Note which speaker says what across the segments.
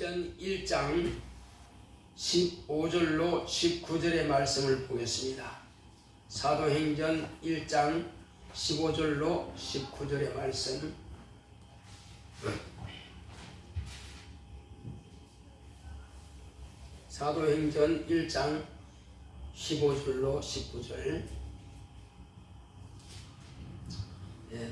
Speaker 1: 사도행전 1장 15절로 19절의 말씀을 보겠습니다. 사도행전 1장 15절로 19절의 말씀. 사도행전 1장 15절로 19절.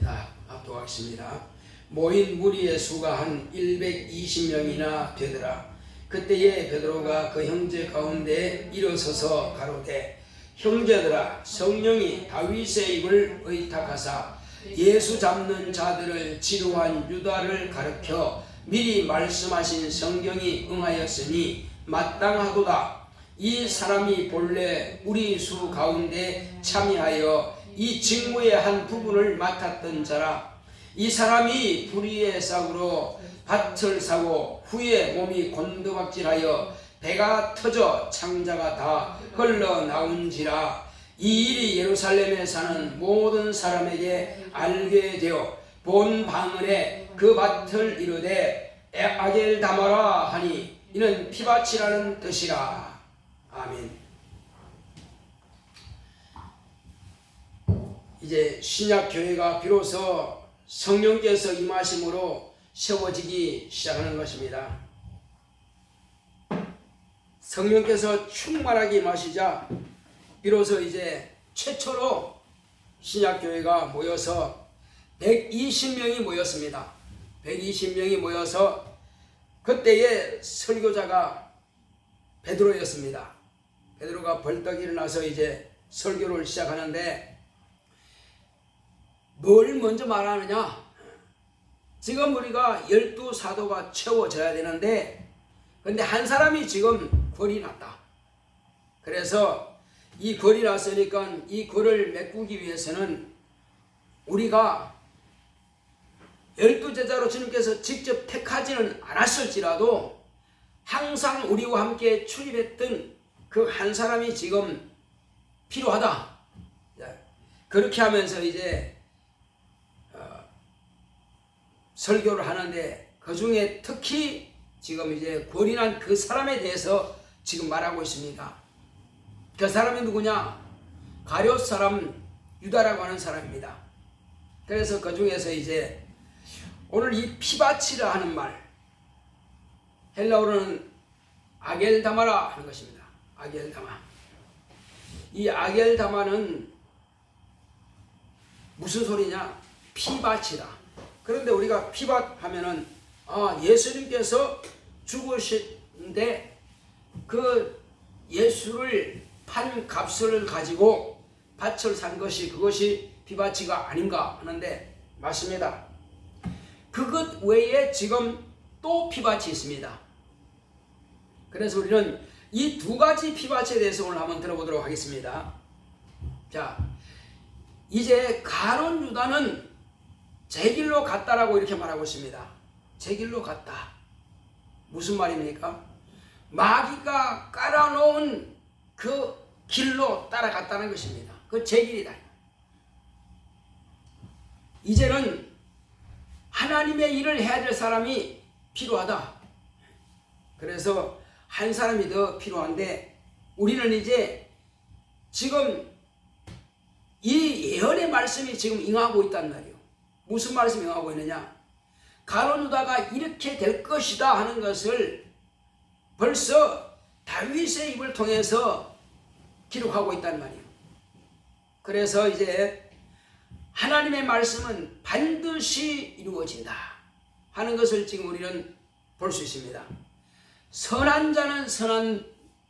Speaker 1: 다 합독하겠습니다. 모인 무리의 수가 한 120명이나 되더라. 그때에 베드로가 그 형제 가운데 일어서서 가로되, 형제들아, 성령이 다윗의 입을 의탁하사 예수 잡는 자들을 지루한 유다를 가르쳐 미리 말씀하신 성경이 응하였으니 마땅하도다. 이 사람이 본래 우리 수 가운데 참여하여 이 직무의 한 부분을 맡았던 자라. 이 사람이 불의의 싹으로 밭을 사고 후에 몸이 곤두박질하여 배가 터져 창자가 다 흘러나온지라. 이 일이 예루살렘에 사는 모든 사람에게 알게 되어 본 방언에 그 밭을 이르되 아겔다마라 하니 이는 피밭이라는 뜻이라. 아멘. 이제 신약교회가 비로소 성령께서 임하심으로 세워지기 시작하는 것입니다. 성령께서 충만하게 임하시자 비로소 이제 최초로 신약교회가 모여서 120명이 모였습니다. 120명이 모여서 그때의 설교자가 베드로였습니다. 베드로가 벌떡 일어나서 이제 설교를 시작하는데 뭘 먼저 말하느냐? 지금 우리가 12사도가 채워져야 되는데 근데 한 사람이 지금 골이 났다. 그래서 이 골이 났으니까 이 골을 메꾸기 위해서는 우리가 12제자로 주님께서 직접 택하지는 않았을지라도 항상 우리와 함께 출입했던 그 한 사람이 지금 필요하다. 그렇게 하면서 이제 설교를 하는데 그 중에 특히 지금 이제 골이 난 그 사람에 대해서 지금 말하고 있습니다. 그 사람이 누구냐? 가룟 사람 유다라고 하는 사람입니다. 그래서 그 중에서 이제 오늘 이 피바치라 하는 말, 헬라어로는 아겔다마라 하는 것입니다. 아겔다마. 이 아겔다마는 무슨 소리냐? 피바치다. 그런데 우리가 피밭 하면은 예수님께서 죽으신데 그 예수를 판 값을 가지고 밭을 산 것이 그것이 피바치가 아닌가 하는데 맞습니다. 그것 외에 지금 또 피밭이 있습니다. 그래서 우리는 이 두 가지 피밭에 대해서 오늘 한번 들어보도록 하겠습니다. 자, 이제 가룟 유다는 제 길로 갔다라고 이렇게 말하고 있습니다. 제 길로 갔다. 무슨 말입니까? 마귀가 깔아놓은 그 길로 따라갔다는 것입니다. 그 제 길이다. 이제는 하나님의 일을 해야 될 사람이 필요하다. 그래서 한 사람이 더 필요한데 우리는 이제 지금 이 예언의 말씀이 지금 임하고 있단 말이에요. 무슨 말씀이 임하고 있느냐? 가룟 유다가 이렇게 될 것이다 하는 것을 벌써 다윗의 입을 통해서 기록하고 있단 말이에요. 그래서 이제 하나님의 말씀은 반드시 이루어진다 하는 것을 지금 우리는 볼 수 있습니다. 선한 자는 선한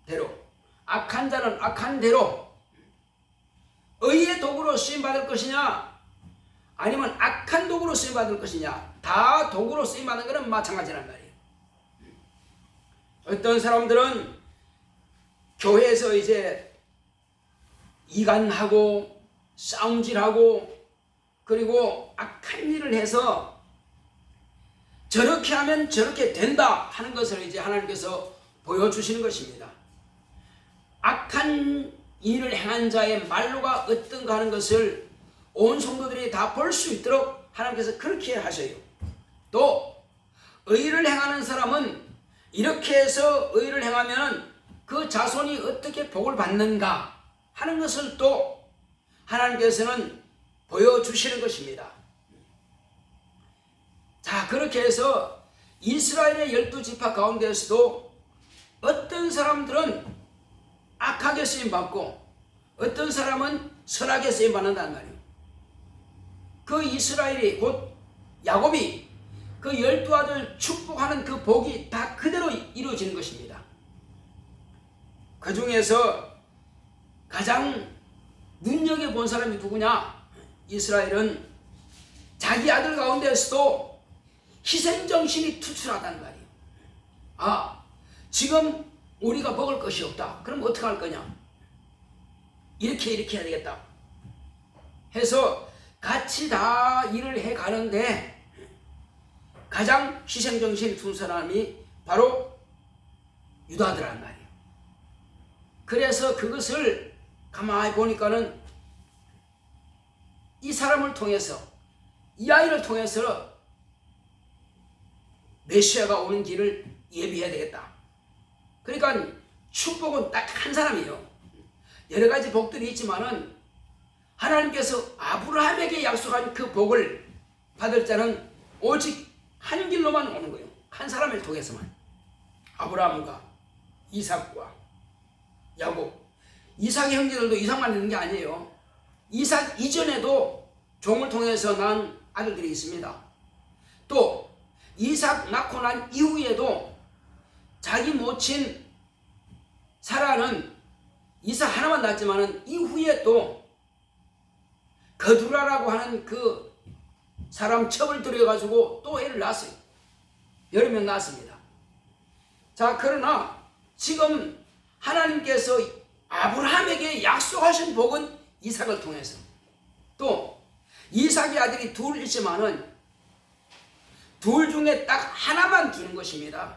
Speaker 1: 대로, 악한 자는 악한 대로 의의 도구로 쓰임받을 것이냐 아니면 악한 도구로 쓰임받을 것이냐, 다 도구로 쓰임받는 것은 마찬가지란 말이에요. 어떤 사람들은 교회에서 이제 이간하고 싸움질하고 그리고 악한 일을 해서 저렇게 하면 저렇게 된다 하는 것을 이제 하나님께서 보여주시는 것입니다. 악한 일을 행한 자의 말로가 어떤가 하는 것을 온 성도들이 다 볼 수 있도록 하나님께서 그렇게 하셔요. 또 의를 행하는 사람은 이렇게 해서 의를 행하면 그 자손이 어떻게 복을 받는가 하는 것을 또 하나님께서는 보여주시는 것입니다. 자, 그렇게 해서 이스라엘의 12지파 가운데에서도 어떤 사람들은 악하게 쓰임받고 어떤 사람은 선하게 쓰임받는다는 말이에요. 그 이스라엘이 곧 야곱이 그 12아들 축복하는 그 복이 다 그대로 이루어지는 것입니다. 그 중에서 가장 눈여겨본 사람이 누구냐? 이스라엘은 자기 아들 가운데서도 희생정신이 투철하단 말이에요. 아, 지금 우리가 먹을 것이 없다. 그럼 어떻게 할 거냐? 이렇게 해야 되겠다 해서 같이 다 일을 해 가는데 가장 희생정신이 둔 사람이 바로 유다더란 말이에요. 그래서 그것을 가만히 보니까는 이 사람을 통해서, 이 아이를 통해서 메시아가 오는 길을 예비해야 되겠다. 그러니까 축복은 딱 한 사람이에요. 여러 가지 복들이 있지만은 하나님께서 아브라함에게 약속한 그 복을 받을 자는 오직 한 길로만 오는 거예요. 한 사람을 통해서만. 아브라함과 이삭과 야곱. 이삭의 형제들도 이삭만 있는 게 아니에요. 이삭 이전에도 종을 통해서 난 아들들이 있습니다. 또 이삭 낳고 난 이후에도 자기 모친 사라는 이삭 하나만 낳았지만은 이후에 또 거두라라고 하는 그 사람 첩을 들여가지고 또 애를 낳았어요. 여러 명 낳았습니다. 자, 그러나 지금 하나님께서 아브라함에게 약속하신 복은 이삭을 통해서, 또 이삭의 아들이 둘 있지만은 둘 중에 딱 하나만 주는 것입니다.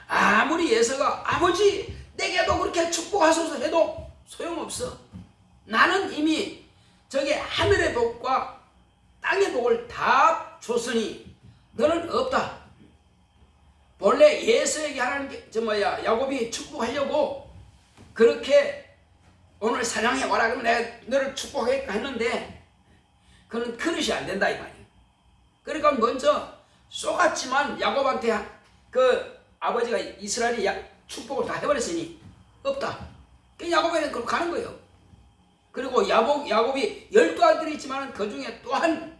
Speaker 1: 아무리 예서가 아버지 내게도 그렇게 축복하소서 해도 소용없어. 나는 이미 저게 하늘의 복과 땅의 복을 다 줬으니 너는 없다. 본래 예서에게 야곱이 축복하려고 그렇게 오늘 사냥해 와라 그러면 내가 너를 축복하겠다 했는데 그는 그릇이 안 된다 이 말이에요. 그러니까 먼저 쏘갔지만 야곱한테 그 아버지가 이스라엘이 축복을 다 해버렸으니 없다. 그 야곱에는 그럼 가는 거예요. 그리고 야곱이 12아들이 있지만 그 중에 또한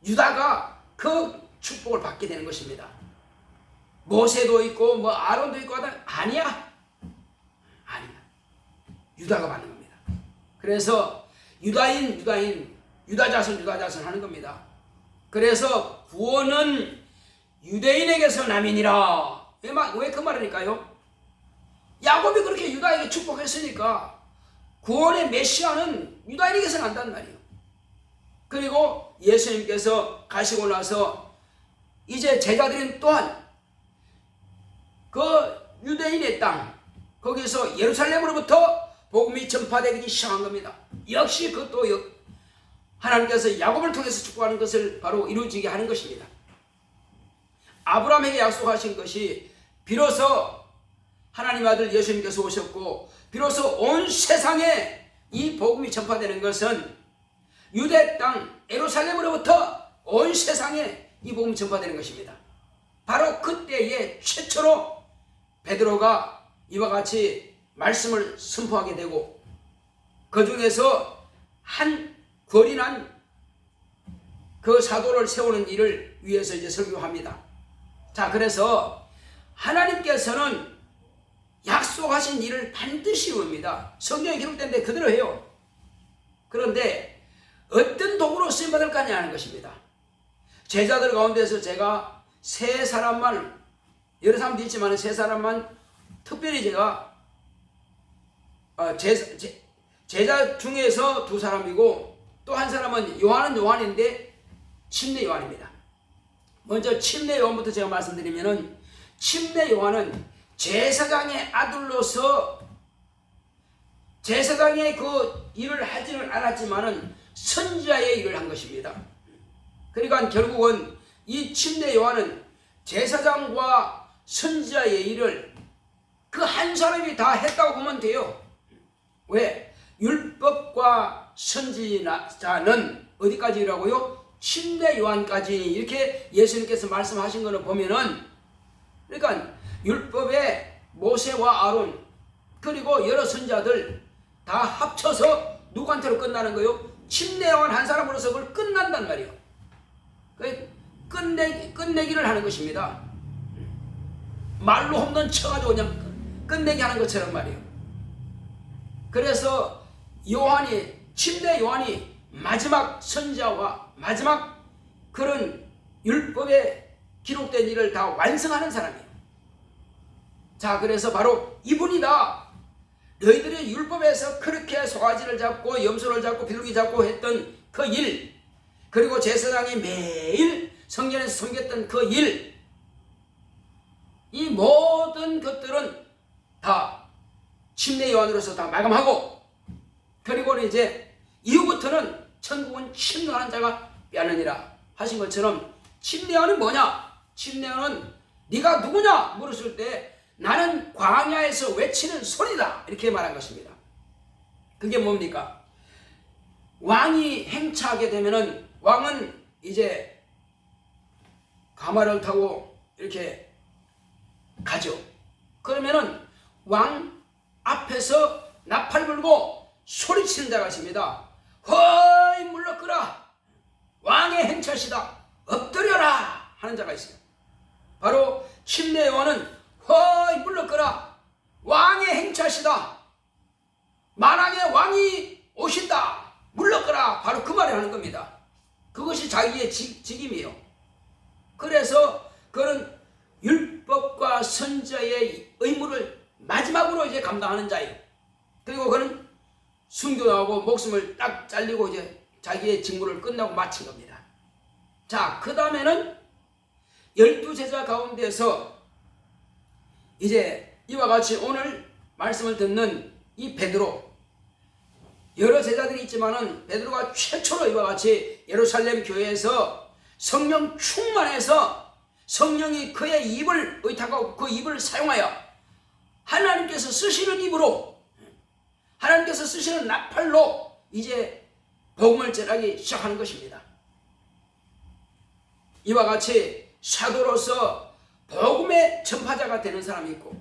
Speaker 1: 유다가 그 축복을 받게 되는 것입니다. 모세도 있고 뭐 아론도 있고 하다 아니야. 유다가 받는 겁니다. 그래서 유다인 유다 자손 하는 겁니다. 그래서 구원은 유대인에게서 남이니라. 왜 그 말이니까요? 야곱이 그렇게 유다에게 축복했으니까 구원의 메시아는 유다인에게서 난단 말이에요. 그리고 예수님께서 가시고 나서 이제 제자들은 또한 그 유대인의 땅 거기서 예루살렘으로부터 복음이 전파되기 시작한 겁니다. 역시 그것도 하나님께서 야곱을 통해서 축복하는 것을 바로 이루어지게 하는 것입니다. 아브라함에게 약속하신 것이 비로소 하나님 아들 예수님께서 오셨고 비로소 온 세상에 이 복음이 전파되는 것은 유대 땅 예루살렘으로부터 온 세상에 이 복음이 전파되는 것입니다. 바로 그때에 최초로 베드로가 이와 같이 말씀을 선포하게 되고 그 중에서 한 거리 난 그 사도를 세우는 일을 위해서 이제 설교합니다. 자, 그래서 하나님께서는 약속하신 일을 반드시 이룹니다. 성경에 기록된데 그대로 해요. 그런데 어떤 도구로 쓰임받을 거냐 하는 것입니다. 제자들 가운데서 제가 세 사람만, 여러 사람도 있지만 세 사람만 특별히 제가 제자 중에서 두 사람이고 또 한 사람은 요한은 요한인데 침례 요한입니다. 먼저 침례 요한부터 제가 말씀드리면은 침례 요한은 제사장의 아들로서 제사장의 그 일을 하지는 않았지만은 선지자의 일을 한 것입니다. 그러니까 결국은 이 침례 요한은 제사장과 선지자의 일을 그 한 사람이 다 했다고 보면 돼요. 왜? 율법과 선지자는 어디까지라고요? 침례 요한까지 이렇게 예수님께서 말씀하신 거를 보면은, 그러니까 율법에 모세와 아론 그리고 여러 선지자들 다 합쳐서 누구한테로 끝나는 거요? 침례 요한 한 사람으로서 그걸 끝난단 말이에요. 끝내기를 하는 것입니다. 말로 홈런 쳐가지고 그냥 끝내기 하는 것처럼 말이에요. 그래서 침례 요한이 마지막 선지자와 마지막 그런 율법에 기록된 일을 다 완성하는 사람이에요. 자, 그래서 바로 이분이다. 너희들이 율법에서 그렇게 송아지를 잡고 염소를 잡고 비둘기 잡고 했던 그 일, 그리고 제사장이 매일 성전에서 섬겼던 그 일, 이 모든 것들은 다 침례 요한으로서 다 마감하고, 그리고 이제 이후부터는 천국은 침노하는 자가 빼앗느니라 하신 것처럼, 침례 요한은 뭐냐? 침례 요한은 네가 누구냐 물었을 때 나는 광야에서 외치는 소리다 이렇게 말한 것입니다. 그게 뭡니까? 왕이 행차하게 되면은 왕은 이제 가마를 타고 이렇게 가죠. 그러면은 왕 앞에서 나팔 불고 소리치는 자가 있습니다. 허이 물러끄라, 왕의 행차시다, 엎드려라 하는 자가 있어요. 바로 침례 요한은 허이 물러끄라, 왕의 행차시다, 만왕의 왕이 오신다, 물러끄라, 바로 그 말을 하는 겁니다. 그것이 자기의 직임이에요. 그래서 그는 율법과 선지자의 의무를 마지막으로 이제 감당하는 자예요. 그리고 그는 순교하고 목숨을 딱 잘리고 이제 자기의 직무를 끝나고 마친 겁니다. 자, 그 다음에는 12제자 가운데서 이제 이와 같이 오늘 말씀을 듣는 이 베드로, 여러 제자들이 있지만은 베드로가 최초로 이와 같이 예루살렘 교회에서 성령 충만해서 성령이 그의 입을 의탁하고 그 입을 사용하여 하나님께서 쓰시는 입으로, 하나님께서 쓰시는 나팔로 이제 복음을 전하기 시작하는 것입니다. 이와 같이 사도로서 복음의 전파자가 되는 사람이 있고,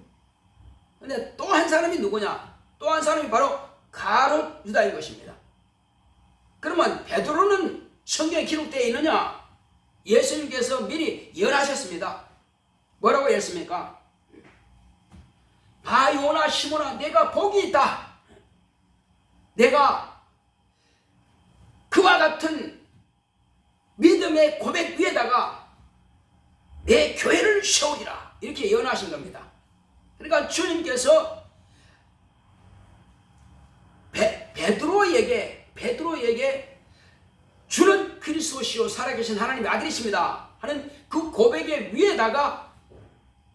Speaker 1: 근데 또 한 사람이 누구냐? 또 한 사람이 바로 가룟 유다인 것입니다. 그러면 베드로는 성경에 기록되어 있느냐? 예수님께서 미리 예언하셨습니다. 뭐라고 했습니까? 바요나 시몬아, 내가 복이 있다. 내가 그와 같은 믿음의 고백 위에다가 내 교회를 세우리라 이렇게 예언하신 겁니다. 그러니까 주님께서 베드로에게 주는 그리스도시요 살아계신 하나님의 아들이십니다 하는 그 고백의 위에다가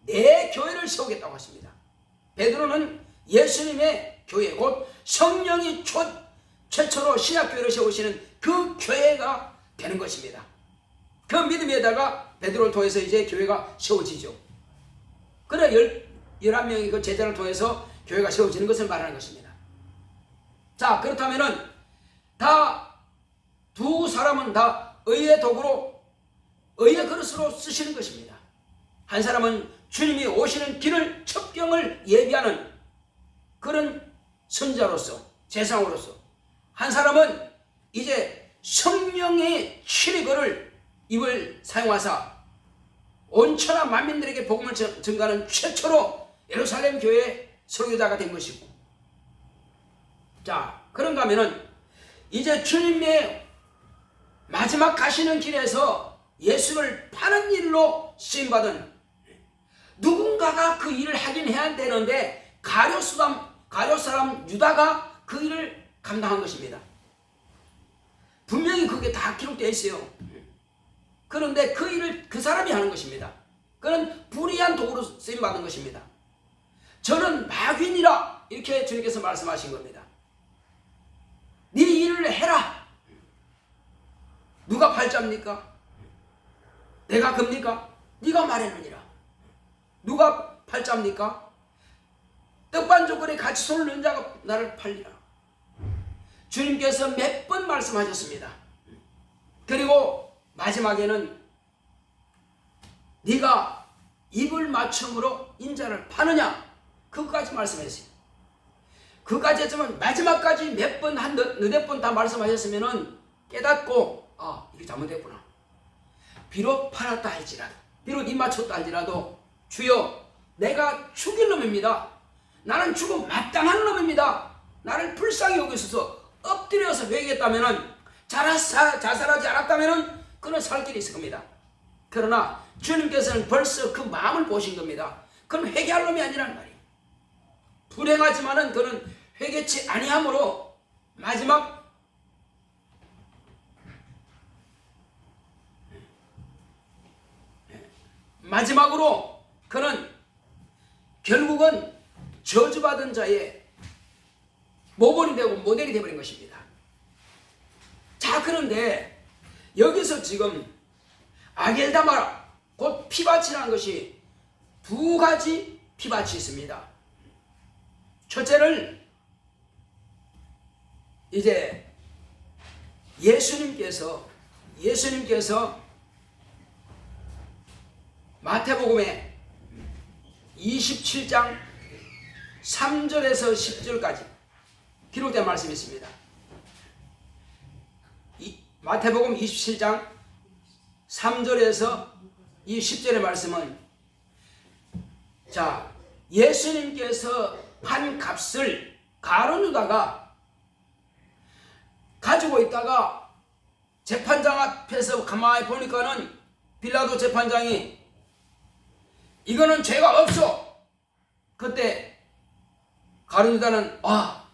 Speaker 1: 내 교회를 세우겠다고 하십니다. 베드로는 예수님의 교회, 곧 성령이 최초로 신약교회를 세우시는 그 교회가 되는 것입니다. 그 믿음 위에다가 베드로를 통해서 이제 교회가 세워지죠. 그래 11명의 그 제자를 통해서 교회가 세워지는 것을 말하는 것입니다. 자, 그렇다면은 두 사람은 다 의의 도구로, 의의 그릇으로 쓰시는 것입니다. 한 사람은 주님이 오시는 길을, 첩경을 예비하는 그런 선자로서, 제사장으로서, 한 사람은 이제 성령의 치리거를 입을 사용하사 온천하 만민들에게 복음을 전가하는 최초로 예루살렘 교회의 설교자가 된 것이고, 자, 그런가 하면은 이제 주님의 마지막 가시는 길에서 예수를 파는 일로 쓰임받은 누군가가 그 일을 하긴 해야 되는데 가룟 사람 유다가 그 일을 감당한 것입니다. 분명히 그게 다 기록되어 있어요. 그런데 그 일을 그 사람이 하는 것입니다. 그는 불의한 도구로 쓰임받은 것입니다. 저는 마귀니라 이렇게 주님께서 말씀하신 겁니다. 네 일을 해라. 누가 팔자입니까? 내가 겁니까? 네가 말했느니라. 누가 팔자입니까? 떡반죽거리 같이 손을 넣은 자가 나를 팔리라. 주님께서 몇 번 말씀하셨습니다. 그리고 마지막에는 네가 입을 맞춤으로 인자를 파느냐, 그것까지 말씀했어요. 그까지 했지만 마지막까지 몇 번, 한 너댓 번 다 말씀하셨으면 깨닫고, 아, 이게 잘못됐구나. 비록 팔았다 할지라도, 비록 입 맞췄다 할지라도, 주여, 내가 죽일 놈입니다. 나는 죽음 마땅한 놈입니다. 나를 불쌍히 여기셔서 엎드려서 회개했다면, 자살하지 않았다면 그는 살 길이 있을 겁니다. 그러나 주님께서는 벌써 그 마음을 보신 겁니다. 그는 회개할 놈이 아니라는 말이에요. 불행하지만은 그는 회개치 아니함으로 마지막으로 그는 결국은 저주받은 자의 모범이 되고 모델이 되어버린 것입니다. 자, 그런데 여기서 지금 아겔다마라, 곧 피밭이라는 것이 두 가지 피밭이 있습니다. 첫째를 이제 예수님께서 마태복음에 27장 3절에서 10절까지 기록된 말씀이 있습니다. 마태복음 27장 3절에서 이 10절의 말씀은, 자, 예수님께서 한 값을 가룟 유다가 가지고 있다가 재판장 앞에서 가만히 보니까는 빌라도 재판장이 이거는 죄가 없어. 그때 가룟 유다는, 아,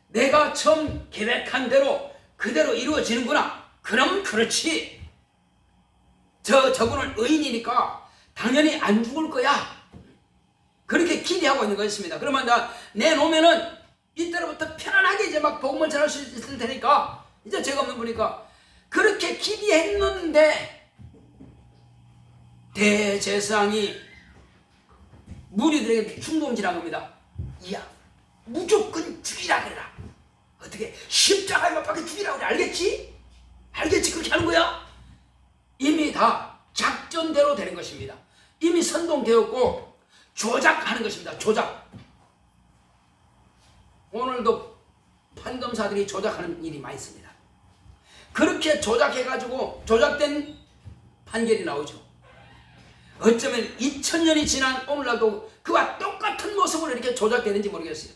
Speaker 1: 내가 처음 계획한 대로 그대로 이루어지는구나. 그럼 그렇지. 저분은 의인이니까 당연히 안 죽을 거야. 그렇게 기대하고 있는 것입니다. 그러면 내놓으면은 이때로부터 편안하게 이제 막 복음을 전할 수 있을 테니까, 이제 죄가 없는 분이니까 그렇게 기대했는데 대제사장이 무리들에게 충동질한 겁니다. 이야, 무조건 죽이라 그래라. 어떻게 십자가에 못 박혀 죽이라 그래. 알겠지? 알겠지? 그렇게 하는 거야. 이미 다 작전대로 되는 것입니다. 이미 선동되었고 조작하는 것입니다. 조작. 오늘도 판검사들이 조작하는 일이 많이 있습니다. 그렇게 조작해가지고 조작된 판결이 나오죠. 어쩌면 2000년이 지난 오늘날도 그와 똑같은 모습으로 이렇게 조작되는지 모르겠어요.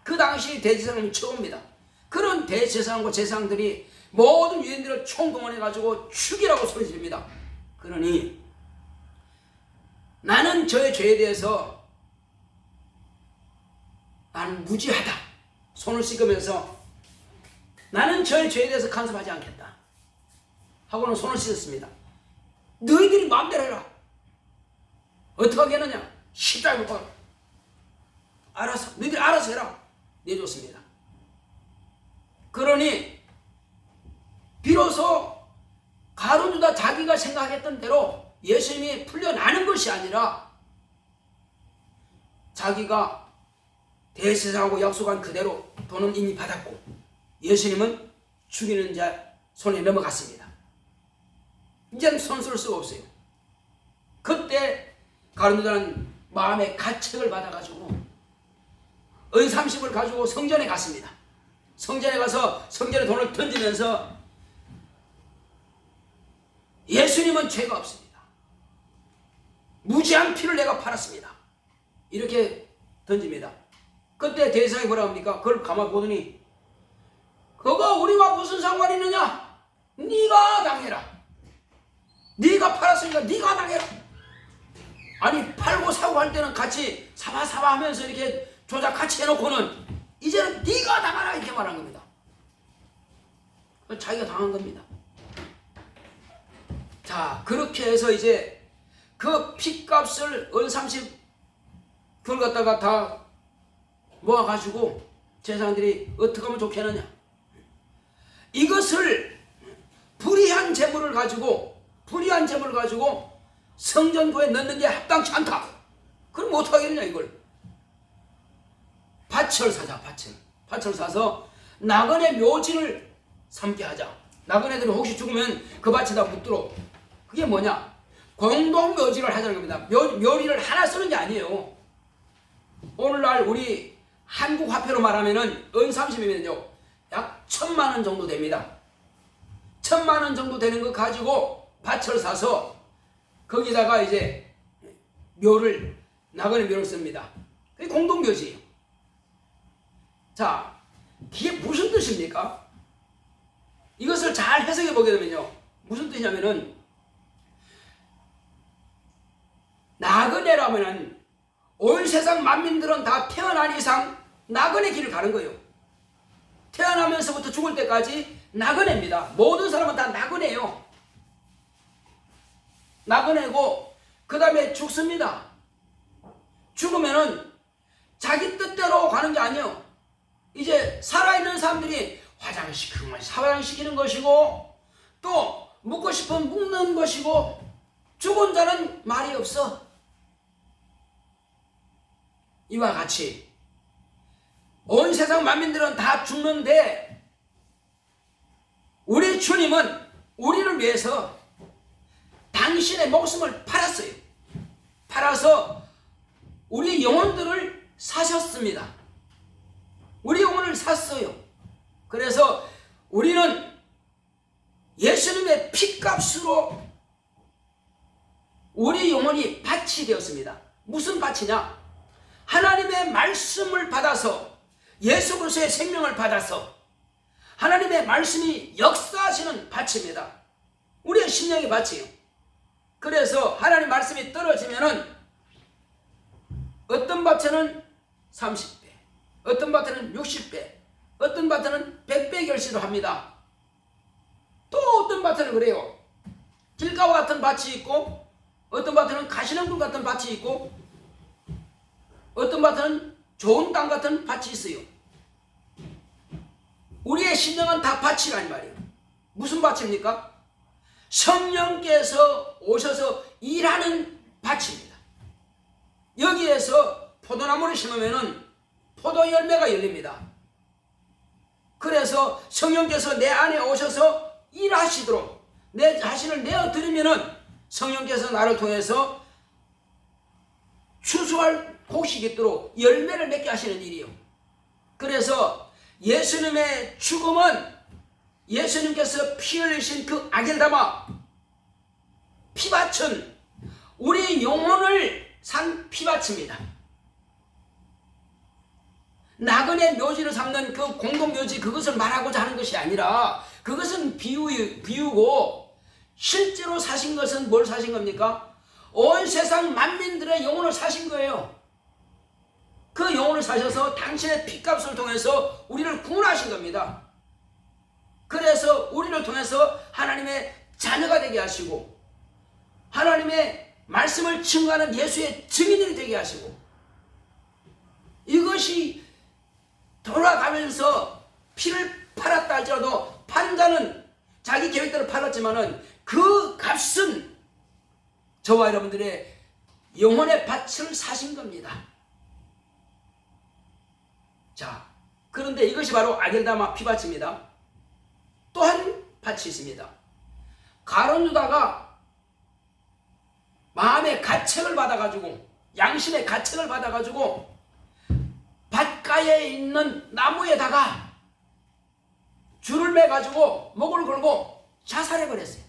Speaker 1: 그 당시 대제사장이 최고입니다. 그런 대제사장과 제사장들이 모든 유대인들을 총동원해가지고 죽이라고 소리 지릅니다. 그러니 나는 저의 죄에 대해서 나는 무지하다. 손을 씻으면서 나는 저의 죄에 대해서 간섭하지 않겠다 하고는 손을 씻었습니다. 너희들이 마음대로 해라. 어떻게 하겠느냐? 십자가에 못 박아. 알아서, 너희들이 알아서 해라. 내줬습니다. 그러니 비로소 가룟 유다 자기가 생각했던 대로 예수님이 풀려나는 것이 아니라 자기가 대제사장하고 약속한 그대로 돈은 이미 받았고 예수님은 죽이는 자 손에 넘어갔습니다. 이제는 손쓸 수가 없어요. 그때 가룟 유다는 마음의 가책을 받아가지고 은삼십을 가지고 성전에 갔습니다. 성전에 가서 성전에 돈을 던지면서 예수님은 죄가 없습니다. 무지한 피를 내가 팔았습니다. 이렇게 던집니다. 그때 대제사장이 뭐라 합니까? 그걸 가만히 보더니 그거 우리와 무슨 상관이 있느냐? 네가 당해라. 네가 팔았으니까 네가 당해라. 아니 팔고 사고 할 때는 같이 사바사바 하면서 이렇게 조작 같이 해놓고는 이제는 네가 당하라 이렇게 말한 겁니다. 자기가 당한 겁니다. 자, 그렇게 해서 이제 그 핏값을 은30 그걸 갖다가 다 모아가지고 제사장들이 어떻게 하면 좋겠느냐, 이것을 불의한 재물을 가지고 성전구에 넣는 게 합당치 않다. 그럼 못하겠느냐 이걸. 밭을 사자. 밭을 사서 나그네 묘지를 삼게 하자. 나그네들은 혹시 죽으면 그 밭에다 묻도록. 그게 뭐냐? 공동묘지를 하자는 겁니다. 묘리를 하나 쓰는 게 아니에요. 오늘날 우리 한국 화폐로 말하면은 은30이면요 약 1,000만 원 정도 됩니다. 1,000만 원 정도 되는 거 가지고 밭을 사서 거기다가 이제 나그네 묘를 씁니다. 그게 공동묘지예요. 자, 이게 무슨 뜻입니까? 이것을 잘 해석해 보게 되면요. 무슨 뜻이냐면은 나그네라면은 온 세상 만민들은 다 태어난 이상 나그네 길을 가는 거예요. 태어나면서부터 죽을 때까지 나그네입니다. 모든 사람은 다 나그네예요. 나그네고 그 다음에 죽습니다. 죽으면은 자기 뜻대로 가는 게 아니에요. 이제 살아있는 사람들이 화장시키는 것이 화장시키는 것이고 또 묻고 싶으면 묻는 것이고 죽은 자는 말이 없어. 이와 같이 온 세상 만민들은 다 죽는데 우리 주님은 우리를 위해서 당신의 목숨을 팔았어요. 팔아서 우리 영혼들을 사셨습니다. 우리 영혼을 샀어요. 그래서 우리는 예수님의 피값으로 우리 영혼이 밭이 되었습니다. 무슨 밭이냐? 하나님의 말씀을 받아서 예수 그리스도의 생명을 받아서 하나님의 말씀이 역사하시는 밭입니다. 우리의 심령의 밭이에요. 그래서 하나님 말씀이 떨어지면은 어떤 밭에는 30배, 어떤 밭에는 60배, 어떤 밭에는 100배 결실을 합니다. 또 어떤 밭에는 그래요. 길가와 같은 밭이 있고 어떤 밭에는 가시덤불 같은 밭이 있고 어떤 밭에는 좋은 땅 같은 밭이 있어요. 우리의 심령은 다 밭이라는 말이에요. 무슨 밭입니까? 성령께서 오셔서 일하는 밭입니다. 여기에서 포도나무를 심으면 포도 열매가 열립니다. 그래서 성령께서 내 안에 오셔서 일하시도록 내 자신을 내어드리면 성령께서 나를 통해서 추수할 곡식이 있도록 열매를 맺게 하시는 일이에요. 그래서 예수님의 죽음은 예수님께서 피 흘리신 그 아겔다마 피밭은 우리 영혼을 산 피밭입니다. 나그네 묘지를 삼는 그 공동묘지 그것을 말하고자 하는 것이 아니라 그것은 비유고 실제로 사신 것은 뭘 사신 겁니까? 온 세상 만민들의 영혼을 사신 거예요. 그 영혼을 사셔서 당신의 피값을 통해서 우리를 구원하신 겁니다. 그래서 우리를 통해서 하나님의 자녀가 되게 하시고 하나님의 말씀을 증거하는 예수의 증인들이 되게 하시고 이것이 돌아가면서 피를 팔았다 할지라도 판자는 자기 계획대로 팔았지만은 그 값은 저와 여러분들의 영혼의 밭을 사신 겁니다. 자, 그런데 이것이 바로 아겔다마 피밭입니다. 또 한 밭이 있습니다. 가룟 유다가 마음의 가책을 받아가지고 양심의 가책을 받아가지고 밭가에 있는 나무에다가 줄을 매가지고 목을 걸고 자살해버렸어요.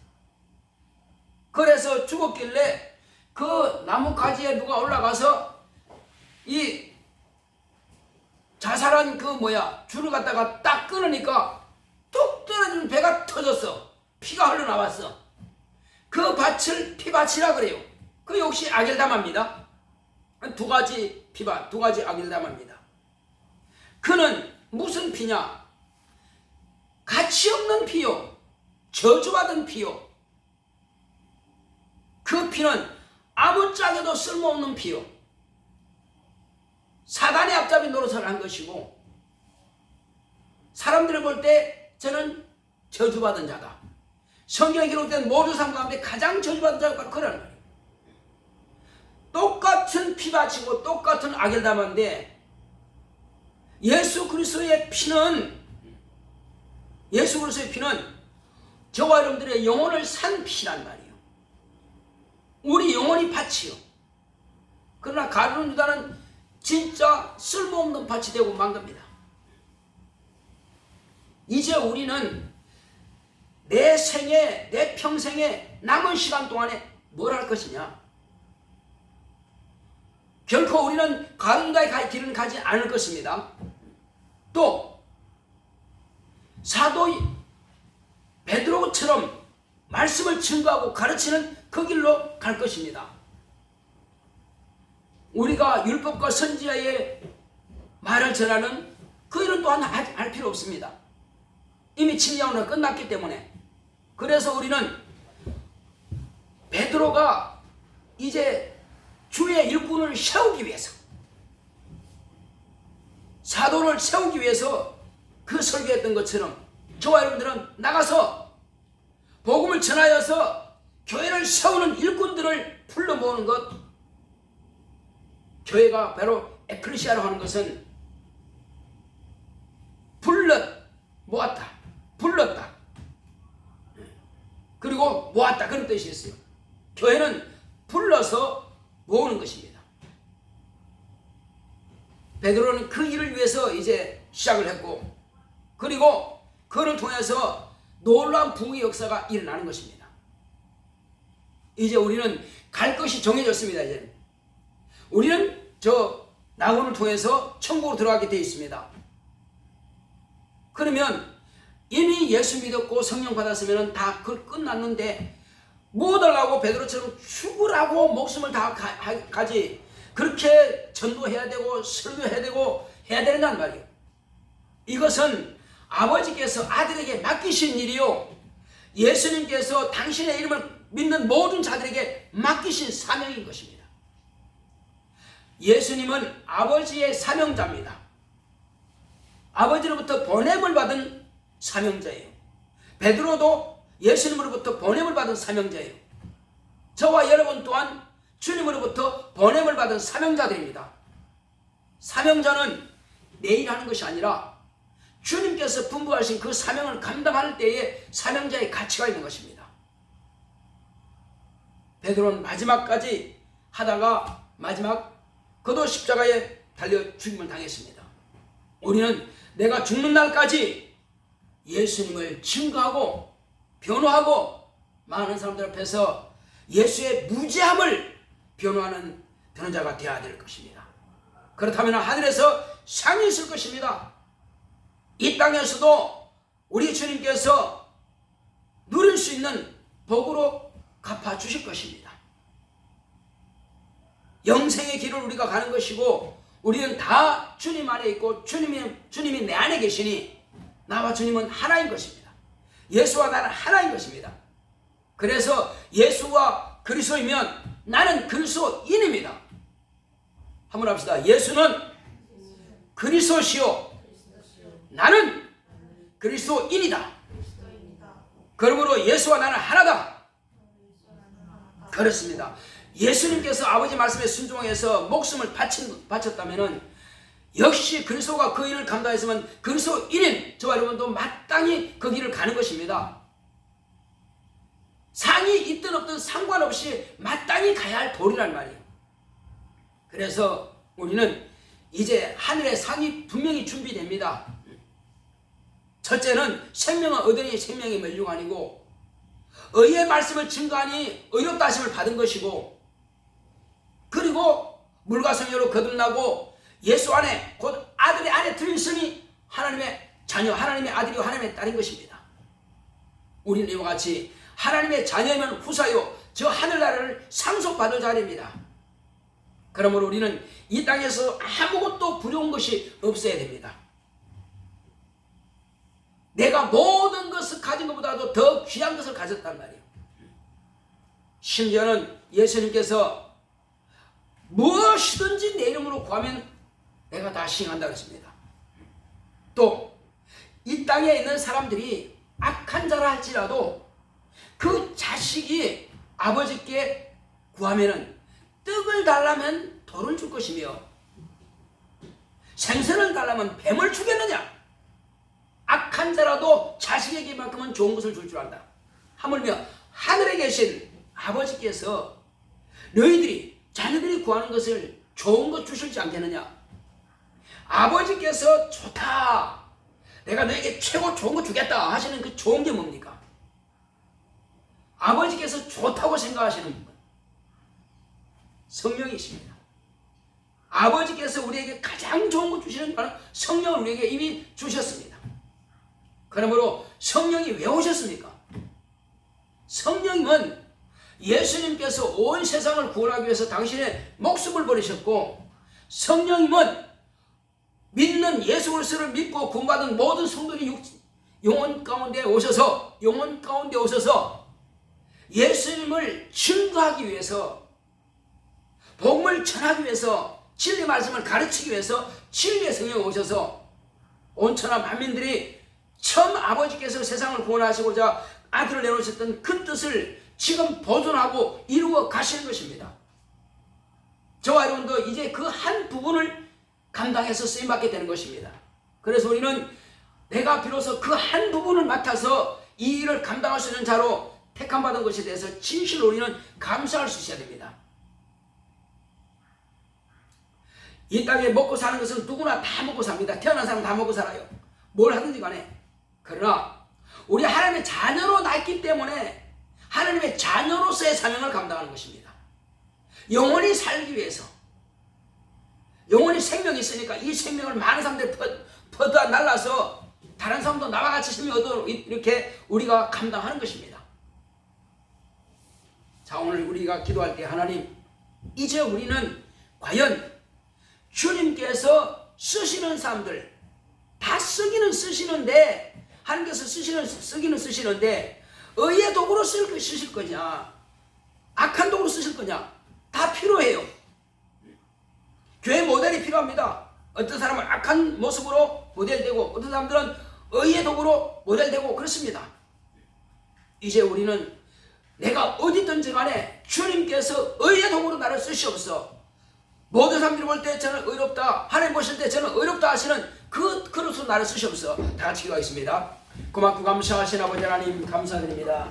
Speaker 1: 그래서 죽었길래 그 나무가지에 누가 올라가서 이 자살한 줄을 갖다가 딱 끊으니까 뚝 떨어지는 배가 터졌어. 피가 흘러나왔어. 그 밭을 피밭이라 그래요. 그 역시 아겔다마입니다. 두 가지 피밭, 두 가지 아겔다마입니다. 그는 무슨 피냐? 가치 없는 피요. 저주받은 피요. 그 피는 아무짝에도 쓸모없는 피요. 사단의 앞잡이 노릇을 한 것이고 사람들을 볼 때 저는 저주받은 자다. 성경에 기록된 모든 사람 가운데 가장 저주받은 자가 바로 그런 거예요. 똑같은 피 바치고 똑같은 악을 담았는데 예수 그리스도의 피는 저와 여러분들의 영혼을 산 피란 말이에요. 우리 영혼이 밭이요. 그러나 가룟 유다는 진짜 쓸모없는 밭이 되고 만 겁니다. 이제 우리는 내 생에, 내 평생에 남은 시간 동안에 뭘 할 것이냐? 결코 우리는 가룟 유다의 길은 가지 않을 것입니다. 또 사도 베드로처럼 말씀을 증거하고 가르치는 그 길로 갈 것입니다. 우리가 율법과 선지자의 말을 전하는 그 일은 또한 할 필요 없습니다. 이미 침례운동은 끝났기 때문에. 그래서 우리는 베드로가 이제 주의 일꾼을 세우기 위해서, 사도를 세우기 위해서 그 설교했던 것처럼 저와 여러분들은 나가서 복음을 전하여서 교회를 세우는 일꾼들을 불러 모으는 것. 교회가 바로 에클레시아로 하는 것은 모았다, 불렀다, 그리고 모았다, 그런 뜻이 있어요. 교회는 불러서 모으는 것입니다. 베드로는 그 일을 위해서 이제 시작을 했고, 그리고 그를 통해서 놀라운 부흥의 역사가 일어나는 것입니다. 이제 우리는 갈 것이 정해졌습니다. 이제 우리는 저 낙원을 통해서 천국으로 들어가게 되어 있습니다. 그러면 이미 예수 믿었고 성령 받았으면 다 끝났는데 뭐 달라고 베드로처럼 죽으라고 목숨을 다 가지, 그렇게 전도해야 되고 설교해야 되고 해야 된단 말이에요. 이것은 아버지께서 아들에게 맡기신 일이요, 예수님께서 당신의 이름을 믿는 모든 자들에게 맡기신 사명인 것입니다. 예수님은 아버지의 사명자입니다. 아버지로부터 보냄을 받은 사명자예요. 베드로도 예수님으로부터 보냄을 받은 사명자예요. 저와 여러분 또한 주님으로부터 보냄을 받은 사명자들입니다. 사명자는 내일 하는 것이 아니라 주님께서 분부하신 그 사명을 감당할 때에 사명자의 가치가 있는 것입니다. 베드로는 마지막까지 하다가 그도 십자가에 달려 죽임을 당했습니다. 우리는 내가 죽는 날까지 예수님을 증거하고 변호하고 많은 사람들 앞에서 예수의 무죄함을 변호하는 변호자가 되어야 될 것입니다. 그렇다면 하늘에서 상이 있을 것입니다. 이 땅에서도 우리 주님께서 누릴 수 있는 복으로 갚아주실 것입니다. 영생의 길을 우리가 가는 것이고, 우리는 다 주님 안에 있고 주님이 내 안에 계시니 나와 주님은 하나인 것입니다. 예수와 나는 하나인 것입니다. 그래서 예수가 그리스도이면 나는 그리스도인입니다. 한번 합시다. 예수는 그리스도시요, 나는 그리스도인이다. 그러므로 예수와 나는 하나다. 그렇습니다. 예수님께서 아버지 말씀에 순종해서 목숨을 바쳤다면 역시 그리스도가 그 일을 감당했으면 그리스도인인 저와 여러분도 마땅히 그 길을 가는 것입니다. 상이 있든 없든 상관없이 마땅히 가야 할 도리란 말이에요. 그래서 우리는 이제 하늘의 상이 분명히 준비됩니다. 첫째는 생명을 얻으니 생명이 멸류가 아니고, 의의 말씀을 증거하니 의롭다 하심을 받은 것이고, 그리고 물과 성령으로 거듭나고 예수 안에 곧 아들의 안에 들어있으니 하나님의 자녀, 하나님의 아들이요 하나님의 딸인 것입니다. 우리는 이와 같이 하나님의 자녀이면 후사요 저 하늘나라를 상속받을 자리입니다. 그러므로 우리는 이 땅에서 아무것도 부러운 것이 없어야 됩니다. 내가 모든 것을 가진 것보다도 더 귀한 것을 가졌단 말이에요. 심지어는 예수님께서 무엇이든지 내 이름으로 구하면 내가 다 시행한다 그랬습니다. 또 이 땅에 있는 사람들이 악한 자라 할지라도 그 자식이 아버지께 구하면은 떡을 달라면 돌을 줄 것이며 생선을 달라면 뱀을 주겠느냐? 악한 자라도 자식에게만큼은 좋은 것을 줄 줄 안다. 하물며 하늘에 계신 아버지께서 너희들이 자녀들이 구하는 것을 좋은 것 주실지 않겠느냐? 아버지께서 좋다, 내가 너에게 최고 좋은 거 주겠다 하시는 그 좋은 게 뭡니까? 아버지께서 좋다고 생각하시는 분, 성령이십니다. 아버지께서 우리에게 가장 좋은 거 주시는 바는 성령을 우리에게 이미 주셨습니다. 그러므로 성령이 왜 오셨습니까? 성령님은 예수님께서 온 세상을 구원하기 위해서 당신의 목숨을 버리셨고, 성령님은 믿는 예수 그리스도를 믿고 구원받은 모든 성도들이 영혼 가운데 오셔서 예수님을 증거하기 위해서, 복음을 전하기 위해서, 진리 말씀을 가르치기 위해서 진리의 성령이 오셔서 온 천하 만민들이 처음 아버지께서 세상을 구원하시고자 아들을 내놓으셨던 그 뜻을 지금 보존하고 이루어 가시는 것입니다. 저와 여러분도 이제 그 한 부분을 감당해서 쓰임받게 되는 것입니다. 그래서 우리는 내가 비로소 그 한 부분을 맡아서 이 일을 감당할 수 있는 자로 택함받은 것에 대해서 진실로 우리는 감사할 수 있어야 됩니다. 이 땅에 먹고 사는 것은 누구나 다 먹고 삽니다. 태어난 사람 다 먹고 살아요. 뭘 하든지 간에. 그러나 우리 하나님의 자녀로 낳기 때문에 하나님의 자녀로서의 사명을 감당하는 것입니다. 영원히 살기 위해서, 영원히 생명이 있으니까 이 생명을 많은 사람들이 퍼다 날라서 다른 사람도 나와 같이 생명을 얻도록 이렇게 우리가 감당하는 것입니다. 자, 오늘 우리가 기도할 때 하나님, 이제 우리는 과연 주님께서 쓰시는 사람들, 다 쓰기는 쓰시는데, 하나님께서 쓰기는 쓰시는데 의의 도구로 쓰실 거냐, 악한 도구로 쓰실 거냐, 다 필요해요. 교회 모델이 필요합니다. 어떤 사람은 악한 모습으로 모델되고 어떤 사람들은 의의 도구로 모델되고 그렇습니다. 이제 우리는 내가 어디든지 간에 주님께서 의의 도구로 나를 쓰시옵소서. 모든 사람들이 볼 때 저는 의롭다, 하나님 보실 때 저는 의롭다 하시는 그 그릇으로 나를 쓰시옵소서. 다 같이 기도하겠습니다. 고맙고 감사하신 아버지 하나님 감사드립니다.